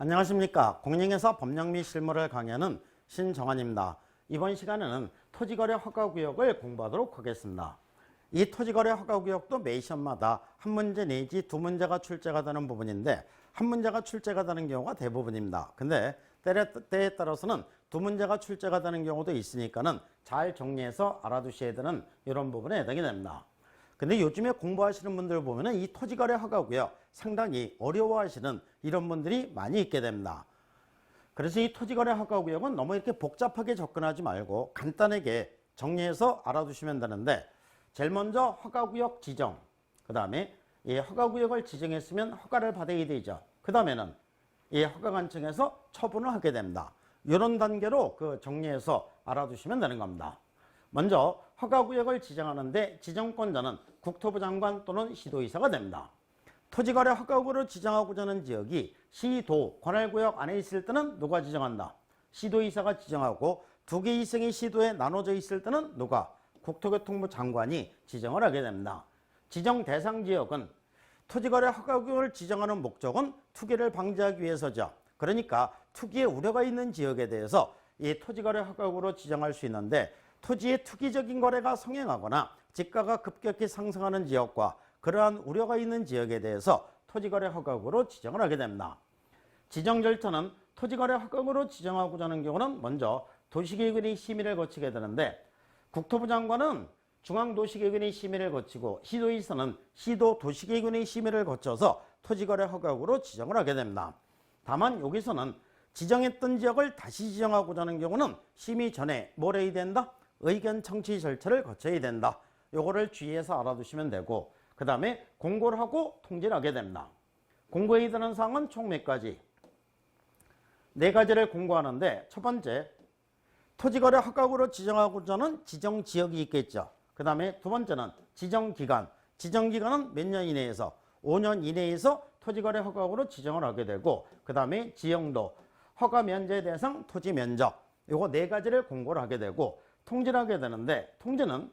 안녕하십니까. 공인중개사 법령 및 실무를 강의하는 신정환입니다. 이번 시간에는 토지거래 허가구역을 공부하도록 하겠습니다. 이 토지거래 허가구역도 매 시험마다 한 문제 내지 두 문제가 출제가 되는 부분인데 한 문제가 출제가 되는 경우가 대부분입니다. 근데 때에 따라서는 두 문제가 출제가 되는 경우도 있으니까는 잘 정리해서 알아두셔야 되는 이런 부분에 해당이 됩니다. 근데 요즘에 공부하시는 분들 보면은 이 토지거래 허가구역 상당히 어려워하시는 이런 분들이 많이 있게 됩니다. 그래서 이 토지거래 허가구역은 너무 이렇게 복잡하게 접근하지 말고 간단하게 정리해서 알아두시면 되는데, 제일 먼저 허가구역 지정, 그 다음에 이 허가구역을 지정했으면 허가를 받아야 되죠. 그 다음에는 이 허가관청에서 처분을 하게 됩니다. 이런 단계로 정리해서 알아두시면 되는 겁니다. 먼저 허가구역을 지정하는데 지정권자는 국토부 장관 또는 시도의사가 됩니다. 토지거래 허가구역으로 지정하고자 하는 지역이 시도, 관할구역 안에 있을 때는 누가 지정한다? 시도의사가 지정하고 두 개 이상의 시도에 나눠져 있을 때는 누가? 국토교통부 장관이 지정을 하게 됩니다. 지정 대상 지역은 토지거래 허가구역을 지정하는 목적은 투기를 방지하기 위해서죠. 그러니까 투기의 우려가 있는 지역에 대해서 이 토지거래 허가구역으로 지정할 수 있는데, 토지의 투기적인 거래가 성행하거나 지가가 급격히 상승하는 지역과 그러한 우려가 있는 지역에 대해서 토지거래 허가구역으로 지정을 하게 됩니다. 지정 절차는 토지거래 허가구역으로 지정하고자 하는 경우는 먼저 도시계획원의 심의를 거치게 되는데, 국토부 장관은 중앙도시계획원의 심의를 거치고 시도의사는 시도도시계획원의 심의를 거쳐서 토지거래 허가구역으로 지정을 하게 됩니다. 다만 여기서는 지정했던 지역을 다시 지정하고자 하는 경우는 심의 전에 뭘 해야 된다? 의견 청취 절차를 거쳐야 된다. 요거를 주의해서 알아두시면 되고, 그 다음에 공고를 하고 통지를 하게 됩니다. 공고해야 되는 사항은 총 몇 가지? 네 가지를 공고하는데, 첫 번째, 토지거래 허가구역으로 지정하고자 하는 지정지역이 있겠죠. 그 다음에 두 번째는 지정기간. 지정기간은 몇 년 이내에서? 5년 이내에서 토지거래 허가구역으로 지정을 하게 되고, 그 다음에 지형도, 허가 면제 대상, 토지 면적. 요거 네 가지를 공고를 하게 되고 통지를 하게 되는데, 통지는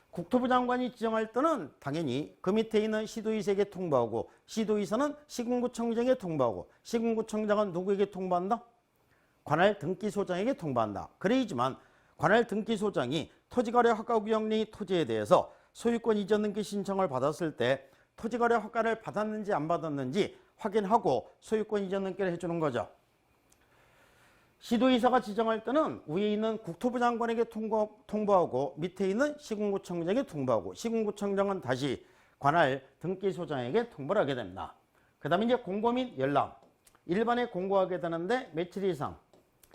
국토부 장관이 지정할 때는 당연히 그 밑에 있는 시도의사에게 통보하고, 시도의사는 시군구청장에게 통보하고, 시군구청장은 누구에게 통보한다? 관할 등기소장에게 통보한다. 그래야지만 관할 등기소장이 토지거래 허가구역 내 토지에 대해서 소유권 이전 등기 신청을 받았을 때 토지거래 허가를 받았는지 안 받았는지 확인하고 소유권 이전 등기를 해주는 거죠. 시도의사가 지정할 때는 위에 있는 국토부 장관에게 통보하고 밑에 있는 시군구청장에게 통보하고, 시군구청장은 다시 관할 등기소장에게 통보를 하게 됩니다. 그 다음에 이제 공고 및 열람. 일반에 공고하게 되는데 며칠 이상?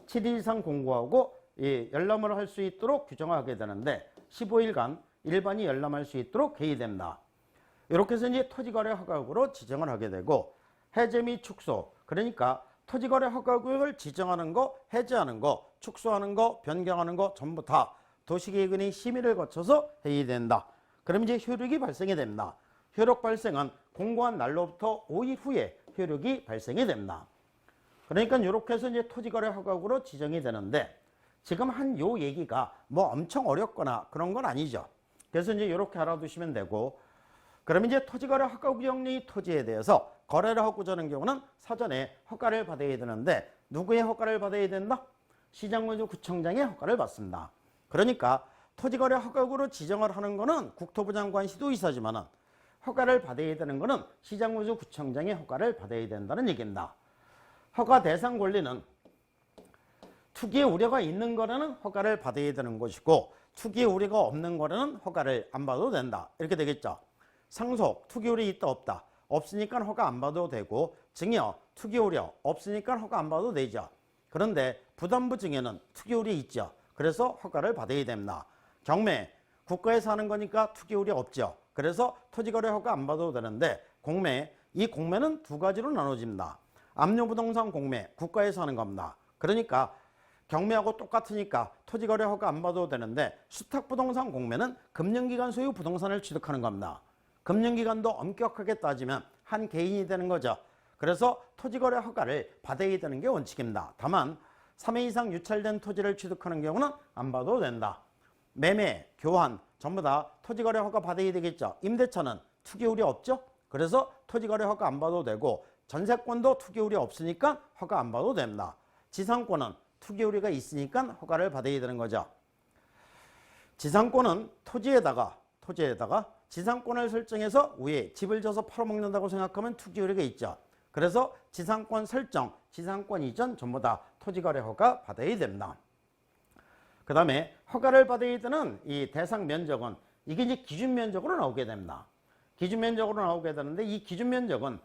7일 이상 공고하고 열람을 할 수 있도록 규정하게 되는데 15일간 일반이 열람할 수 있도록 개의됩니다. 이렇게 해서 이제 토지거래 허가구역으로 지정을 하게 되고, 해제 및 축소. 그러니까 토지거래 허가구역을 지정하는 거, 해제하는 거, 축소하는 거, 변경하는 거 전부 다 도시계획원의 심의를 거쳐서 해야 된다. 그럼 이제 효력이 발생이 됩니다. 효력 발생은 공고한 날로부터 5일 후에 효력이 발생이 됩니다. 그러니까 이렇게 해서 이제 토지거래 허가구역으로 지정이 되는데, 지금 한 요 얘기가 뭐 엄청 어렵거나 그런 건 아니죠. 그래서 이제 이렇게 알아두시면 되고, 그러면 이제 토지거래 허가구역 내 토지에 대해서 거래를 하고자 하는 경우는 사전에 허가를 받아야 되는데, 누구의 허가를 받아야 된다? 시장군구청장의 허가를 받습니다. 그러니까 토지거래 허가구역으로 지정을 하는 거는 국토부 장관 시도의사지만은 허가를 받아야 되는 거는 시장군구청장의 허가를 받아야 된다는 얘기입니다. 허가 대상 권리는 투기의 우려가 있는 거라는 허가를 받아야 되는 것이고, 투기의 우려가 없는 거라는 허가를 안 받아도 된다. 이렇게 되겠죠. 상속, 투기 우려 있다 없다. 없으니까 허가 안 받아도 되고, 증여, 투기 우려 없으니까 허가 안 받아도 되죠. 그런데 부담부 증여는 투기 우려 있죠. 그래서 허가를 받아야 됩니다. 경매, 국가에서 하는 거니까 투기 우려 없죠. 그래서 토지거래 허가 안 받아도 되는데, 공매, 이 공매는 두 가지로 나눠집니다. 압류부동산 공매, 국가에서 하는 겁니다. 그러니까 경매하고 똑같으니까 토지거래 허가 안 받아도 되는데, 수탁부동산 공매는 금융기관 소유 부동산을 취득하는 겁니다. 금융기관도 엄격하게 따지면 한 개인이 되는 거죠. 그래서 토지거래 허가를 받아야 되는 게 원칙입니다. 다만 3회 이상 유찰된 토지를 취득하는 경우는 안 받아도 된다. 매매, 교환 전부 다 토지거래 허가 받아야 되겠죠. 임대차는 투기 우려 없죠. 그래서 토지거래 허가 안 받아도 되고 전세권도 투기율이 없으니까 허가 안 받아도 됩니다. 지상권은 투기율이가 있으니까 허가를 받아야 되는 거죠. 지상권은 토지에다가 지상권을 설정해서 위에 집을 져서 팔아먹는다고 생각하면 투기율이가 있죠. 그래서 지상권 설정, 지상권 이전 전부 다 토지거래 허가 받아야 됩니다. 그 다음에 허가를 받아야 되는 이 대상 면적은 이게 이제 기준 면적으로 나오게 됩니다. 기준 면적으로 나오게 되는데 이 기준 면적은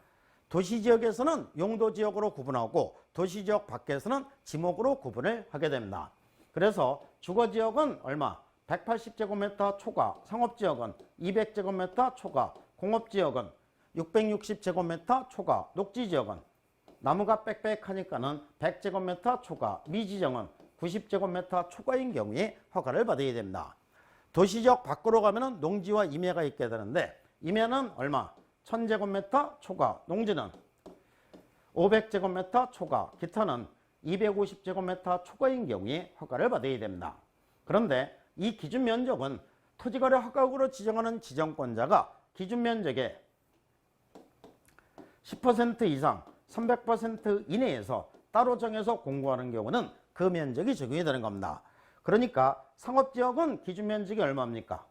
도시지역에서는 용도지역으로 구분하고 도시지역 밖에서는 지목으로 구분을 하게 됩니다. 그래서 주거지역은 얼마? 180제곱미터 초과, 상업지역은 200제곱미터 초과, 공업지역은 660제곱미터 초과, 녹지지역은 나무가 빽빽하니까는 100제곱미터 초과, 미지정은 90제곱미터 초과인 경우에 허가를 받아야 됩니다. 도시지역 밖으로 가면은 농지와 임야가 있게 되는데 임야는 얼마? 1000제곱미터 초과, 농지는 500제곱미터 초과, 기타는 250제곱미터 초과인 경우에 허가를 받아야 됩니다. 그런데 이 기준 면적은 토지거래 허가국으로 지정하는 지정권자가 기준 면적의 10% 이상 300% 이내에서 따로 정해서 공고하는 경우는 그 면적이 적용이 되는 겁니다. 그러니까 상업지역은 기준 면적이 얼마입니까?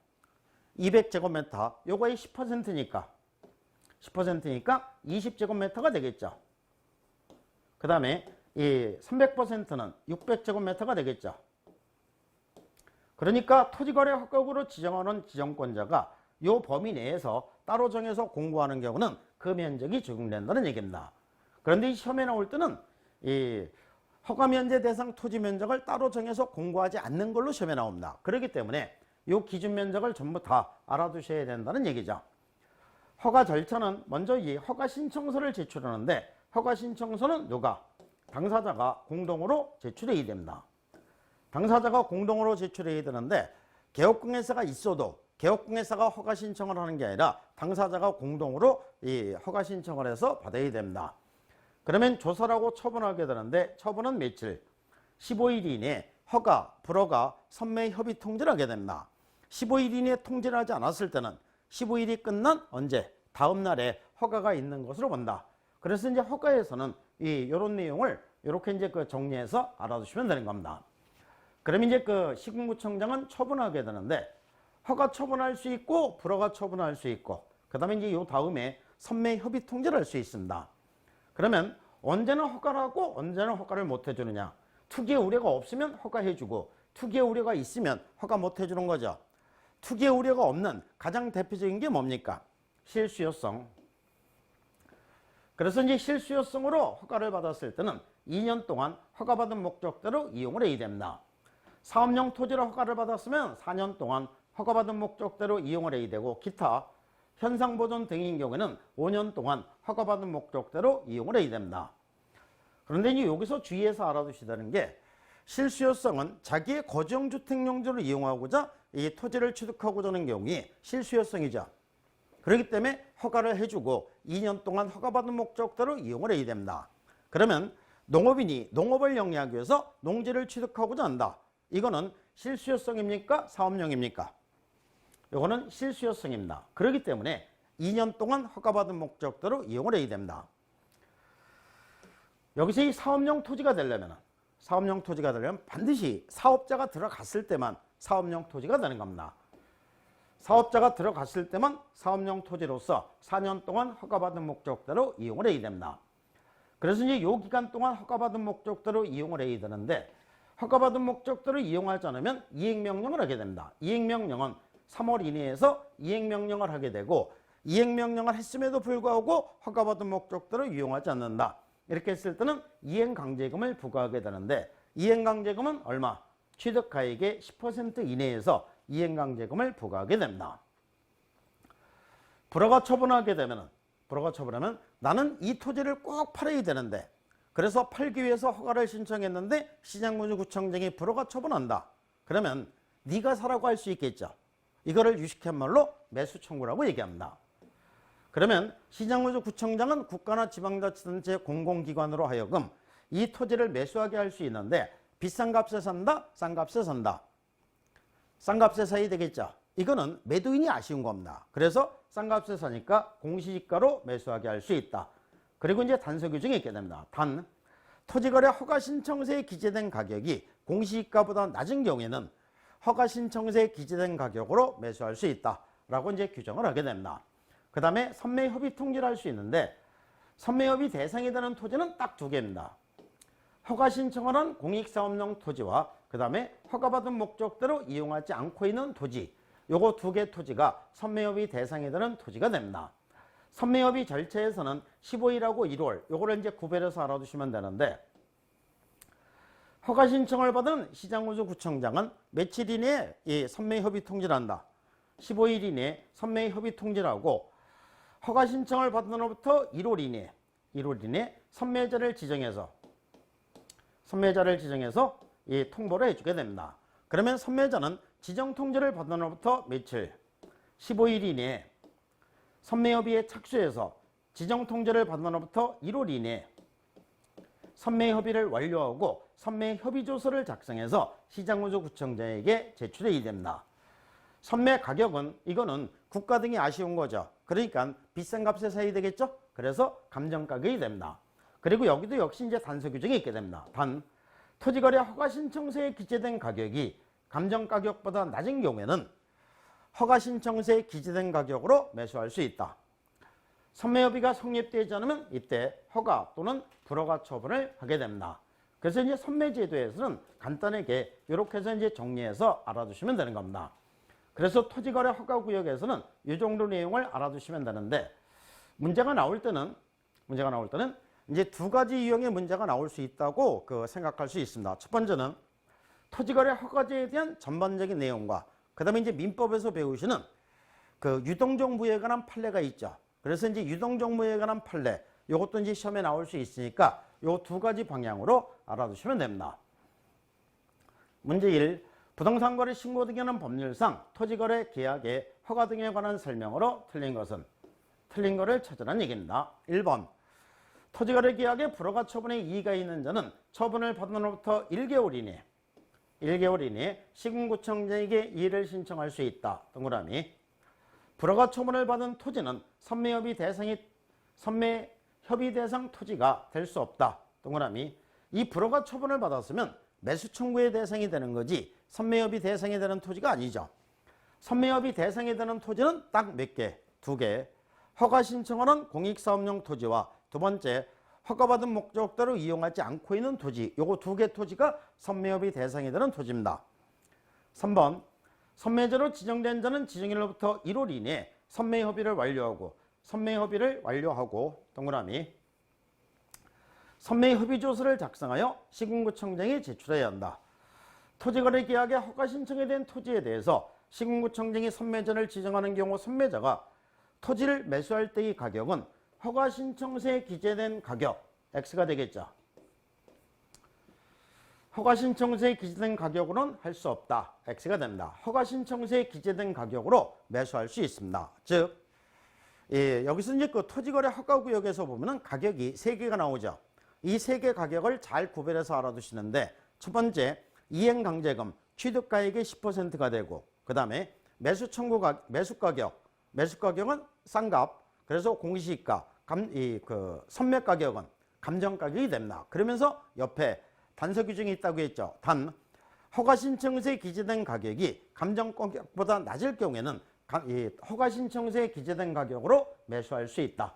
200제곱미터, 요거의 10%니까 20제곱미터가 되겠죠. 그 다음에 이 300%는 600제곱미터가 되겠죠. 그러니까 토지거래 허가국으로 지정하는 지정권자가 이 범위 내에서 따로 정해서 공고하는 경우는 그 면적이 적용된다는 얘기입니다. 그런데 이 시험에 나올 때는 이 허가면제 대상 토지 면적을 따로 정해서 공고하지 않는 걸로 시험에 나옵니다. 그렇기 때문에 이 기준 면적을 전부 다 알아두셔야 된다는 얘기죠. 허가 절차는 먼저 이 허가 신청서를 제출하는데 허가 신청서는 누가? 당사자가 공동으로 제출해야 됩니다. 당사자가 공동으로 제출해야 되는데 개업공예사가 있어도 개업공예사가 허가 신청을 하는 게 아니라 당사자가 공동으로 이 허가 신청을 해서 받아야 됩니다. 그러면 조사라고 처분하게 되는데 처분은 며칠? 15일 이내에 허가, 불허가, 선매 협의 통지를 하게 됩니다. 15일 이내에 통지를 하지 않았을 때는 15일이 끝난 언제? 다음 날에 허가가 있는 것으로 본다. 그래서 이제 허가에서는 이런 내용을 이렇게 이제 정리해서 알아두시면 되는 겁니다. 그러면 이제 시군구청장은 처분하게 되는데 허가 처분할 수 있고 불허가 처분할 수 있고 그 다음에 이제 요 다음에 선매 협의 통지를 할 수 있습니다. 그러면 언제는 허가를 하고 언제는 허가를 못 해주느냐? 투기의 우려가 없으면 허가해주고 투기의 우려가 있으면 허가 못 해주는 거죠. 투기의 우려가 없는 가장 대표적인 게 뭡니까? 실수요성. 그래서 이제 실수요성으로 허가를 받았을 때는 2년 동안 허가받은 목적대로 이용을 해야 됩니다. 사업용 토지로 허가를 받았으면 4년 동안 허가받은 목적대로 이용을 해야 되고 기타 현상보존 등인 경우에는 5년 동안 허가받은 목적대로 이용을 해야 됩니다. 그런데 이제 여기서 주의해서 알아두시다는 게 실수요성은 자기의 거주용 주택용지로 이용하고자 이 토지를 취득하고자 하는 경우에 실수요성이죠. 그렇기 때문에 허가를 해주고 2년 동안 허가받은 목적대로 이용을 해야 됩니다. 그러면 농업인이 농업을 영위하기 위해서 농지를 취득하고자 한다. 이거는 실수요성입니까? 사업용입니까? 이거는 실수요성입니다. 그렇기 때문에 2년 동안 허가받은 목적대로 이용을 해야 됩니다. 여기서 이 사업용 토지가 되려면 반드시 사업자가 들어갔을 때만 사업용 토지가 되는 겁니다. 사업자가 들어갔을 때만 사업용 토지로서 4년 동안 허가받은 목적대로 이용을 해야 됩니다. 그래서 이제 요 기간 동안 허가받은 목적대로 이용을 해야 되는데 허가받은 목적대로 이용하지 않으면 이행명령을 하게 됩니다. 이행명령은 3월 이내에서 이행명령을 하게 되고 이행명령을 했음에도 불구하고 허가받은 목적대로 이용하지 않는다. 이렇게 했을 때는 이행강제금을 부과하게 되는데 이행강제금은 얼마? 취득가액의 10% 이내에서 이행강제금을 부과하게 됩니다. 불허가 처분하면 나는 이 토지를 꼭 팔아야 되는데 그래서 팔기 위해서 허가를 신청했는데 시장군구청장이 불허가 처분한다. 그러면 네가 사라고 할 수 있겠죠. 이거를 유식한 말로 매수 청구라고 얘기합니다. 그러면 시장군구청장은 국가나 지방자치단체 공공기관으로 하여금 이 토지를 매수하게 할 수 있는데 비싼 값에 산다, 싼 값에 산다. 싼 값에 사야 되겠죠. 이거는 매도인이 아쉬운 겁니다. 그래서 싼 값에 사니까 공시지가로 매수하게 할 수 있다. 그리고 이제 단서 규정이 있게 됩니다. 단, 토지거래 허가신청서에 기재된 가격이 공시지가보다 낮은 경우에는 허가신청서에 기재된 가격으로 매수할 수 있다. 라고 이제 규정을 하게 됩니다. 그 다음에 선매협의 통지를 할 수 있는데 선매협의 대상이 되는 토지는 딱 두 개입니다. 허가신청하는 공익사업용 토지와 그 다음에 허가받은 목적대로 이용하지 않고 있는 토지, 요거 두 개 토지가 선매협의 대상이 되는 토지가 됩니다. 선매협의 절차에서는 15일하고 1월 요거를 이제 구별해서 알아두시면 되는데, 허가 신청을 받은 시장군수구청장은 며칠 이내에 이 선매협의 통지를 한다. 15일 이내에 선매협의 통지를 하고, 허가 신청을 받은 날부터 1월 이내에 선매자를 지정해서 이 통보를 해주게 됩니다. 그러면 선매자는 지정 통지를 받은 날부터 며칠? 15일 이내에 선매협의에 착수해서 지정 통지를 받은 날부터 1월 이내에 선매협의를 완료하고 선매협의조서를 작성해서 시장군수구청장에게 제출해야 됩니다. 선매 가격은 이거는 국가 등이 아쉬운 거죠. 그러니까 비싼 값에 사야 되겠죠. 그래서 감정가격이 됩니다. 그리고 여기도 역시 이제 단서 규정이 있게 됩니다. 단, 토지거래 허가신청서에 기재된 가격이 감정가격보다 낮은 경우에는 허가신청서에 기재된 가격으로 매수할 수 있다. 선매협의가 성립되지 않으면 이때 허가 또는 불허가 처분을 하게 됩니다. 그래서 이제 선매제도에서는 간단하게 이렇게 해서 이제 정리해서 알아두시면 되는 겁니다. 그래서 토지거래 허가구역에서는 이 정도 내용을 알아두시면 되는데, 문제가 나올 때는 이제 두 가지 유형의 문제가 나올 수 있다고 생각할 수 있습니다. 첫 번째는 토지거래 허가제에 대한 전반적인 내용과 그 다음에 이제 민법에서 배우시는 유동정부에 관한 판례가 있죠. 그래서 이제 유동정부에 관한 판례, 이것도 이제 시험에 나올 수 있으니까 이 두 가지 방향으로 알아두시면 됩니다. 문제 1. 부동산 거래 신고 등에 관한 법률상 토지거래 계약의 허가 등에 관한 설명으로 틀린 것은? 틀린 거를 찾으라는 얘기입니다. 1번. 토지거래 계약의 불허가 처분에 이의가 있는 자는 처분을 받은 날부터 1개월 이내에 시군구청장에게 이의를 신청할 수 있다. 동그라미. 불허가 처분을 받은 토지는 선매협의 대상 토지가 될 수 없다. 동그라미. 이 불허가 처분을 받았으면 매수 청구의 대상이 되는 거지 선매협의 대상이 되는 토지가 아니죠. 선매협의 대상이 되는 토지는 딱 몇 개? 두 개. 허가 신청하는 공익사업용 토지와 두 번째, 허가받은 목적대로 이용하지 않고 있는 토지, 요거 두 개 토지가 선매협의 대상이 되는 토지입니다. 3번, 선매자로 지정된 자는 지정일로부터 1월 이내에 선매협의를 완료하고 동그라미. 선매협의조서를 작성하여 시군구청장에 제출해야 한다. 토지거래 계약의 허가 신청에 대한 토지에 대해서 시군구청장이 선매자를 지정하는 경우 선매자가 토지를 매수할 때의 가격은 허가신청서에 기재된 가격 X가 되겠죠. 허가신청서에 기재된 가격으로는 할 수 없다. X가 됩니다. 허가신청서에 기재된 가격으로 매수할 수 있습니다. 즉 여기서 이제 토지거래 허가구역에서 보면은 가격이 세 개가 나오죠. 이 세 개 가격을 잘 구별해서 알아두시는데, 첫 번째 이행강제금 취득가액의 10%가 되고, 그 다음에 매수가격은 싼값, 그래서 공시지가, 선매가격은 감정가격이 됩니다. 그러면서 옆에 단서 규정이 있다고 했죠. 단, 허가신청서에 기재된 가격이 감정가격보다 낮을 경우에는 허가신청서에 기재된 가격으로 매수할 수 있다.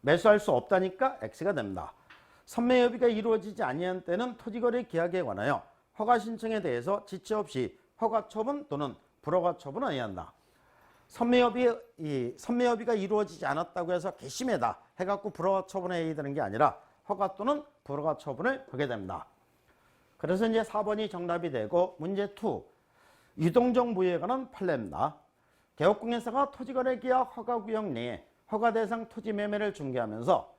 매수할 수 없다니까 X가 됩니다. 선매협의가 이루어지지 아니한 때는 토지거래 계약에 관하여 허가신청에 대해서 지체 없이 허가처분 또는 불허가 처분을 해야 한다. 선매협의가 이루어지지 않았다고 해서 괘씸하다 해갖고 불허가 처분해야 되는 게 아니라 허가 또는 불허가 처분을 하게 됩니다. 그래서 이제 4번이 정답이 되고, 문제 2. 유동정부에 관한 판례입니다. 개업공예사가 토지거래 계약 허가구역 내에 허가 대상 토지 매매를 중개하면서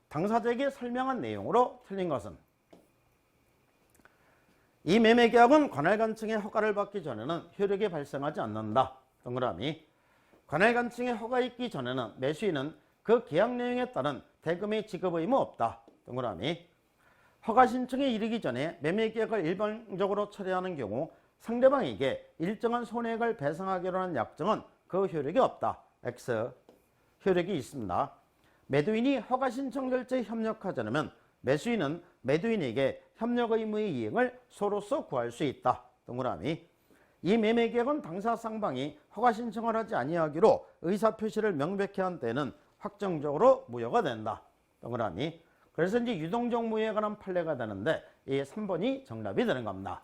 당사자에게 설명한 내용으로 틀린 것은? 이 매매 계약은 관할관청의 허가를 받기 전에는 효력이 발생하지 않는다. 동그라미. 관할관청의 허가 있기 전에는 매수인은 그 계약 내용에 따른 대금의 지급 의무 없다. 동그라미. 허가 신청에 이르기 전에 매매 계약을 일방적으로 철회하는 경우 상대방에게 일정한 손해액을 배상하기로 한 약정은 그 효력이 없다. X. 효력이 있습니다. 매도인이 허가 신청 결제에 협력하지 않으면 매수인은 매도인에게 협력 의무의 이행을 서로서 구할 수 있다. 동그라미. 이 매매계약은 당사 쌍방이 허가 신청을 하지 아니하기로 의사표시를 명백히 한 때는 확정적으로 무효가 된다. 동그라미. 그래서 이제 유동적 무효에 관한 판례가 되는데 이 3번이 정답이 되는 겁니다.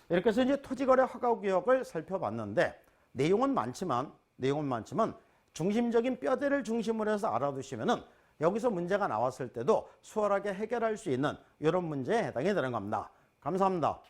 이렇게 해서 이제 토지거래 허가구역을 살펴봤는데 내용은 많지만 중심적인 뼈대를 중심으로 해서 알아두시면은 여기서 문제가 나왔을 때도 수월하게 해결할 수 있는 이런 문제에 해당이 되는 겁니다. 감사합니다.